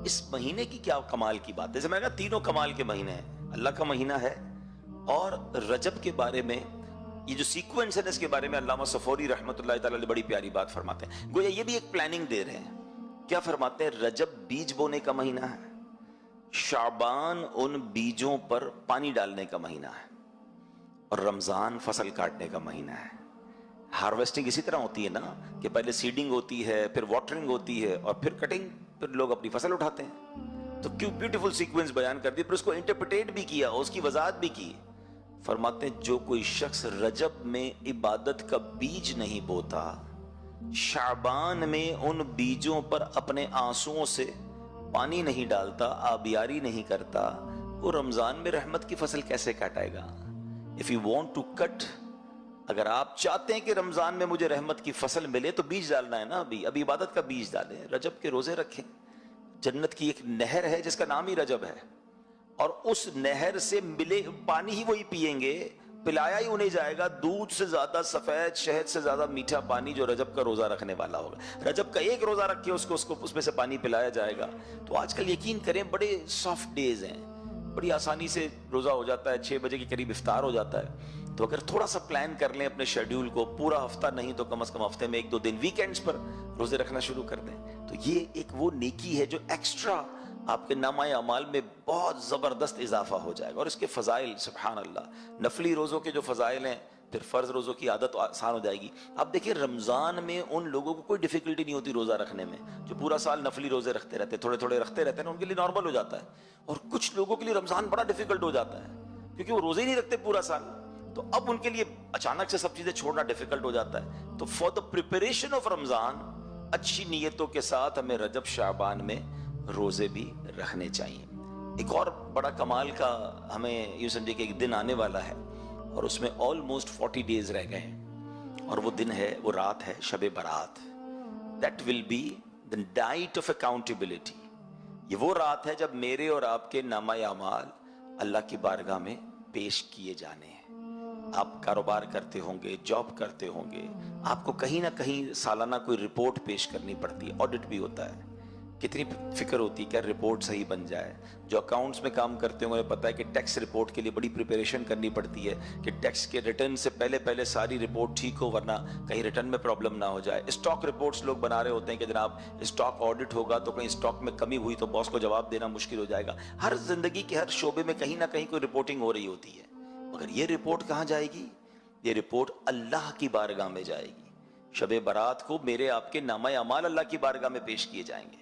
اس مہینے کی کیا کمال کی بات ہے؟ جیسے میں نے کہا تینوں کمال کے مہینے ہیں، اللہ کا مہینہ ہے، اور رجب کے بارے میں یہ جو سیکوینس ہے اس کے بارے میں علامہ صفوری رحمۃ اللہ تعالی علیہ بڑی پیاری بات فرماتے ہیں. گویا یہ بھی ایک پلاننگ دے رہے ہیں. کیا فرماتے ہیں؟ رجب بیج بونے کا مہینہ ہے، شعبان ان بیجوں پر پانی ڈالنے کا مہینہ ہے، اور رمضان فصل کاٹنے کا مہینہ ہے. ہارویسٹنگ اسی طرح ہوتی ہے نا کہ پہلے سیڈنگ ہوتی ہے، پھر واٹرنگ ہوتی ہے، اور پھر کٹنگ، پھر لوگ اپنی فصل اٹھاتے ہیں. تو کیوں بیوٹیفل سیکوینس بیان کر دی، پھر اس کو انٹرپریٹ بھی کیا، اس کی وضاحت بھی کی. فرماتے ہیں جو کوئی شخص رجب میں عبادت کا بیج نہیں بوتا، شعبان میں ان بیجوں پر اپنے آنسوؤں سے پانی نہیں ڈالتا، آبیاری نہیں کرتا، وہ رمضان میں رحمت کی فصل کیسے کاٹائے گا؟ If you want to cut، اگر آپ چاہتے ہیں کہ رمضان میں مجھے رحمت کی فصل ملے تو بیج ڈالنا ہے نا. ابھی عبادت کا بیج ڈالیں، رجب کے روزے رکھیں. جنت کی ایک نہر ہے جس کا نام ہی رجب ہے، اور اس نہر سے ملے پانی ہی وہی پیئیں گے، پلایا ہی انہیں جائے گا دودھ سے زیادہ سفید، شہد سے زیادہ میٹھا پانی جو رجب کا روزہ رکھنے والا ہوگا. رجب کا ایک روزہ رکھے اس کو اس میں سے پانی پلایا جائے گا. تو آج کل یقین کریں بڑے سافٹ ڈیز ہیں، بڑی آسانی سے روزہ ہو جاتا ہے، 6 بجے کے قریب افطار ہو جاتا ہے. تو اگر تھوڑا سا پلان کر لیں اپنے شیڈیول کو، پورا ہفتہ نہیں تو کم از کم ہفتے میں 1-2 دن ویکینڈز پر روزے رکھنا شروع کر دیں، تو یہ ایک وہ نیکی ہے جو ایکسٹرا آپ کے نامہ اعمال میں بہت زبردست اضافہ ہو جائے گا. اور اس کے فضائل سبحان اللہ، نفلی روزوں کے جو فضائل ہیں، پھر فرض روزوں کی عادت آسان ہو جائے گی. آپ دیکھیں رمضان میں ان لوگوں کو کوئی ڈیفیکلٹی نہیں ہوتی روزہ رکھنے میں جو پورا سال نفلی روزے رکھتے رہتے، تھوڑے تھوڑے رکھتے رہتے ہیں نا، ان کے لیے نارمل ہو جاتا ہے. اور کچھ لوگوں کے لیے رمضان بڑا ڈیفیکلٹ ہو جاتا ہے کیونکہ وہ روزے ہی نہیں رکھتے پورا سال، تو اب ان کے لیے اچانک سے سب چیزیں چھوڑنا ڈیفیکلٹ ہو جاتا ہے. تو فار دا پریپریشن آف رمضان اچھی نیتوں کے ساتھ ہمیں رجب شعبان میں روزے بھی رکھنے چاہیے. ایک اور بڑا کمال کا ہمیں یوں سمجھے کہ ایک دن آنے والا ہے، اور اس میں آلموسٹ 40 ڈیز رہ گئے ہیں، اور وہ دن ہے، وہ رات ہے Shab Barat. That will be the night of accountability. یہ وہ رات ہے جب میرے اور آپ کے نامہ اعمال اللہ کی بارگاہ میں پیش کیے جانے ہیں. آپ کاروبار کرتے ہوں گے، جاب کرتے ہوں گے، آپ کو کہیں نہ کہیں سالانہ کوئی رپورٹ پیش کرنی پڑتی ہے، آڈٹ بھی ہوتا ہے. کتنی فکر ہوتی ہے کہ رپورٹ صحیح بن جائے. جو اکاؤنٹس میں کام کرتے ہیں انہیں پتہ ہے کہ ٹیکس رپورٹ کے لیے بڑی پریپریشن کرنی پڑتی ہے کہ ٹیکس کے ریٹرن سے پہلے ساری رپورٹ ٹھیک ہو، ورنہ کہیں ریٹرن میں پرابلم نہ ہو جائے. اسٹاک رپورٹس لوگ بنا رہے ہوتے ہیں کہ جناب اسٹاک آڈٹ ہوگا تو کہیں اسٹاک میں کمی ہوئی تو باس کو جواب دینا مشکل ہو جائے گا. ہر زندگی کے ہر شعبے میں کہیں نہ کہیں کوئی رپورٹنگ ہو رہی ہوتی ہے. مگر یہ رپورٹ کہاں جائے گی؟ یہ رپورٹ اللہ کی بارگاہ میں جائے گی. شب برات کو میرے آپ کے نامہ اعمال اللہ کی بارگاہ میں پیش کیے جائیں گے.